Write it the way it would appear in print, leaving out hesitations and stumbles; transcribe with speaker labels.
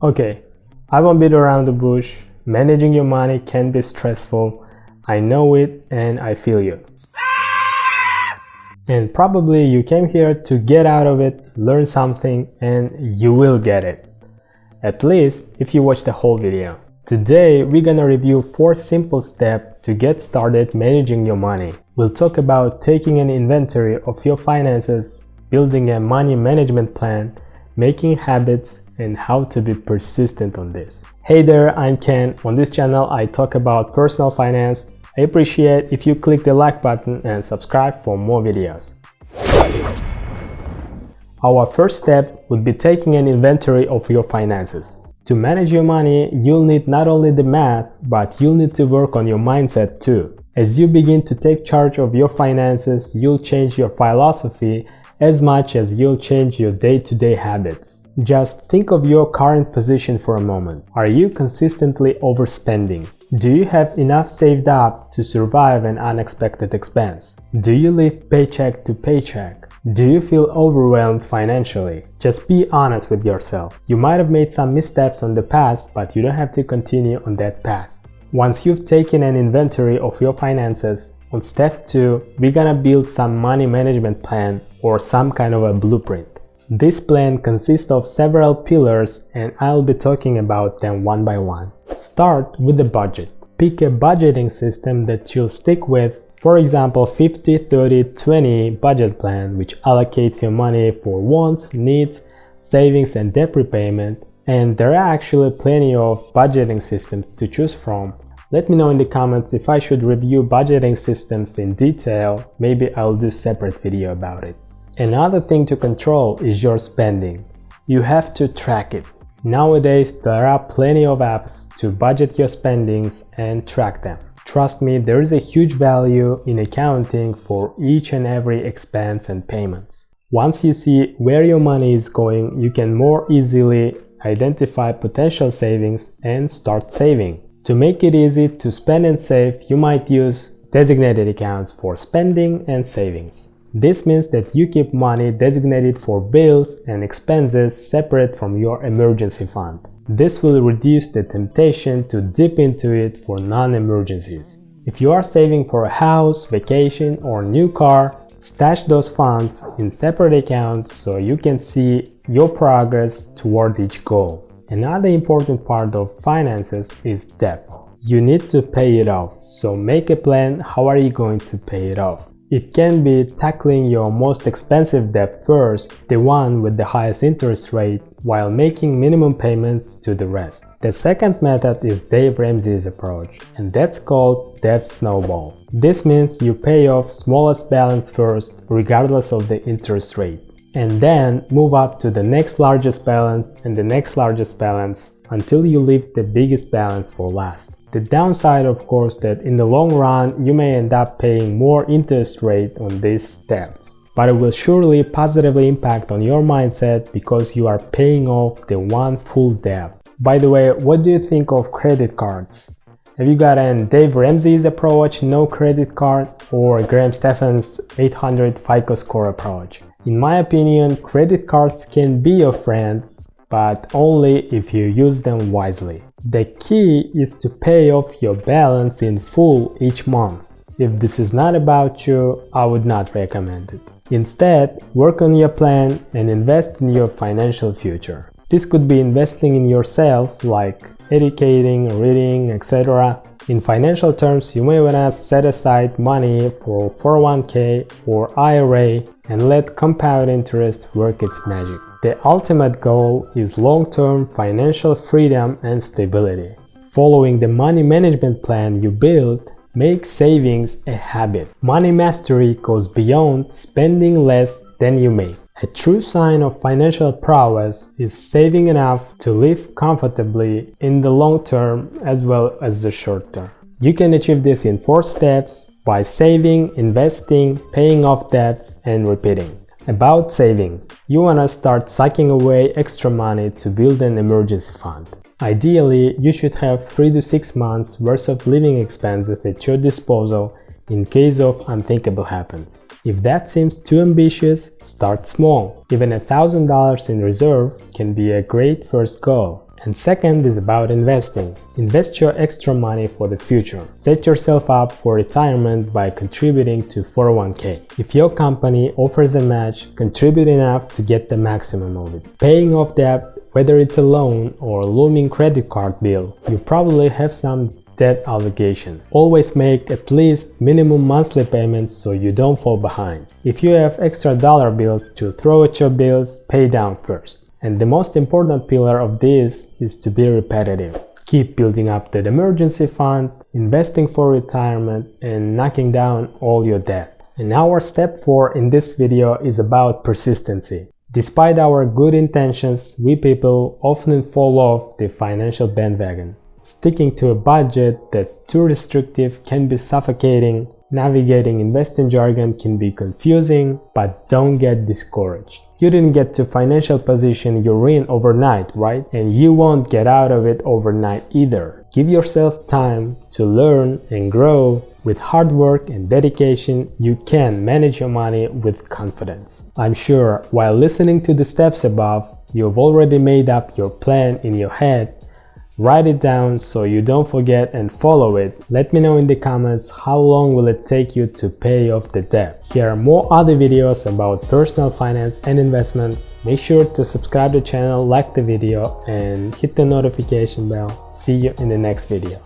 Speaker 1: Okay, I won't beat around the bush. Managing your money can be stressful. I know it and I feel you. And probably you came here to get out of it, learn something, and you will get it. At least if you watch the whole video. Today we're gonna review 4 simple steps to get started managing your money. We'll talk about taking an inventory of your finances, building a money management plan, making habits, and how to be persistent on this. Hey there, I'm Ken. On this channel I talk about personal finance. I appreciate if you click the like button and subscribe for more videos. Our first step would be taking an inventory of your finances. To manage your money, you'll need not only the math, but you'll need to work on your mindset too. As you begin to take charge of your finances, you'll change your philosophy as much as you'll change your day-to-day habits. Just think of your current position for a moment. Are you consistently overspending? Do you have enough saved up to survive an unexpected expense? Do you live paycheck to paycheck? Do you feel overwhelmed financially? Just be honest with yourself. You might have made some missteps in the past, but you don't have to continue on that path. Once you've taken an inventory of your finances, on step 2, we're gonna build some money management plan or some kind of a blueprint. This plan consists of several pillars and I'll be talking about them one by one. Start with the budget. Pick a budgeting system that you'll stick with. For example, 50-30-20 budget plan, which allocates your money for wants, needs, savings and debt repayment. And there are actually plenty of budgeting systems to choose from. Let me know in the comments if I should review budgeting systems in detail. Maybe I'll do a separate video about it. Another thing to control is your spending. You have to track it. Nowadays, there are plenty of apps to budget your spendings and track them. Trust me, there is a huge value in accounting for each and every expense and payments. Once you see where your money is going, you can more easily identify potential savings and start saving. To make it easy to spend and save, you might use designated accounts for spending and savings. This means that you keep money designated for bills and expenses separate from your emergency fund. This will reduce the temptation to dip into it for non-emergencies. If you are saving for a house, vacation, or new car, stash those funds in separate accounts so you can see your progress toward each goal. Another important part of finances is debt. You need to pay it off, so make a plan. How are you going to pay it off? It can be tackling your most expensive debt first, the one with the highest interest rate, while making minimum payments to the rest. The second method is Dave Ramsey's approach, and that's called debt snowball. This means you pay off smallest balance first, regardless of the interest rate, and then move up to the next largest balance and the next largest balance until you leave the biggest balance for last. The downside, of course, that in the long run you may end up paying more interest rate on these debts, but it will surely positively impact on your mindset because you are paying off the one full debt. By the way, what do you think of credit cards? Have you got an Dave Ramsey's approach, no credit card, or Graham Stephan's 800 FICO score approach? In my opinion, credit cards can be your friends, but only if you use them wisely. The key is to pay off your balance in full each month. If this is not about you, I would not recommend it. Instead, work on your plan and invest in your financial future. This could be investing in yourself, like educating, reading, etc. In financial terms, you may want to set aside money for 401k or IRA and let compound interest work its magic. The ultimate goal is long-term financial freedom and stability. Following the money management plan you build, make savings a habit. Money mastery goes beyond spending less than you make. A true sign of financial prowess is saving enough to live comfortably in the long term as well as the short term. You can achieve this in 4 steps by saving, investing, paying off debts, and repeating. About saving, you want to start sucking away extra money to build an emergency fund. Ideally, you should have 3 to 6 months worth of living expenses at your disposal in case of unthinkable happens. If that seems too ambitious, start small. Even $1,000 in reserve can be a great first goal. And second is about investing. Invest your extra money for the future. Set yourself up for retirement by contributing to 401k. If your company offers a match, contribute enough to get the maximum of it. Paying off debt, whether it's a loan or a looming credit card bill, you probably have some debt obligation. Always make at least minimum monthly payments so you don't fall behind. If you have extra dollar bills to throw at your bills, pay down first. And the most important pillar of this is to be repetitive. Keep building up that emergency fund, investing for retirement, and knocking down all your debt. And our step 4 in this video is about persistency. Despite our good intentions, we people often fall off the financial bandwagon. Sticking to a budget that's too restrictive can be suffocating. Navigating investing jargon can be confusing, but don't get discouraged. You didn't get to financial position you're in overnight, right? And you won't get out of it overnight either. Give yourself time to learn and grow. With hard work and dedication, you can manage your money with confidence. I'm sure while listening to the steps above, you've already made up your plan in your head. Write it down so you don't forget and follow it. Let me know in the comments how long will it take you to pay off the debt. Here are more other videos about personal finance and investments. Make sure to subscribe to the channel, like the video, and hit the notification bell. See you in the next video.